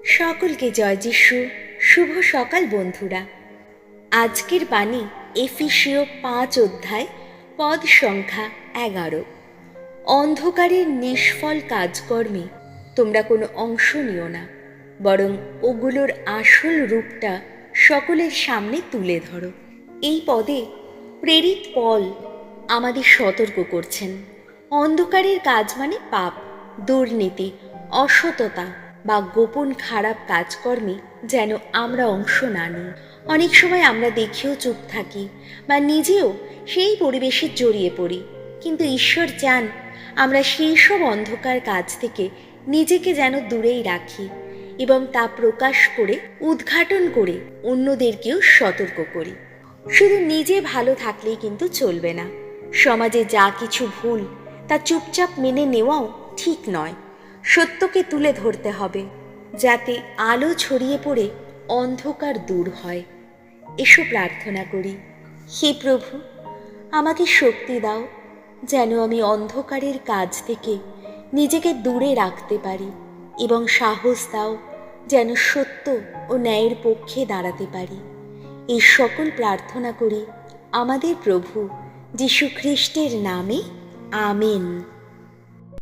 সকলকে জয় যিশু। শুভ সকাল বন্ধুরা। আজকের বাণী এফেসীয় 5 অধ্যায় পদ সংখ্যা 11। অন্ধকারের নিষ্ফল কাজকর্মে তোমরা কোনো অংশ নিও না, বরং ওগুলোর আসল রূপটা সকলের সামনে তুলে ধরো। এই পদে প্রেরিত পল আমাদের সতর্ক করছেন, অন্ধকারের কাজ মানে পাপ, দুর্নীতি, অসততা বা গোপন খারাপ কাজকর্মে যেন আমরা অংশ না নিই। অনেক সময় আমরা দেখেও চুপ থাকি বা নিজেও সেই পরিবেশে জড়িয়ে পড়ি, কিন্তু ঈশ্বর চান আমরা সেই সব অন্ধকার কাজ থেকে নিজেকে যেন দূরেই রাখি এবং তা প্রকাশ করে, উদ্ঘাটন করে অন্যদেরকেও সতর্ক করি। শুধু নিজে ভালো থাকলেই কিন্তু চলবে না। সমাজে যা কিছু ভুল তা চুপচাপ মেনে নেওয়াও ঠিক নয়। সত্যকে তুলে ধরতে হবে, যাতে আলো ছড়িয়ে পড়ে অন্ধকার দূর হয়। এসো প্রার্থনা করি। হে প্রভু, আমাকে শক্তি দাও যেন আমি অন্ধকারের কাজ থেকে নিজেকে দূরে রাখতে পারি, এবং সাহস দাও যেন সত্য ও ন্যায়ের পক্ষে দাঁড়াতে পারি। এই সকল প্রার্থনা করি আমাদের প্রভু যীশু খ্রিস্টের নামে, আমেন।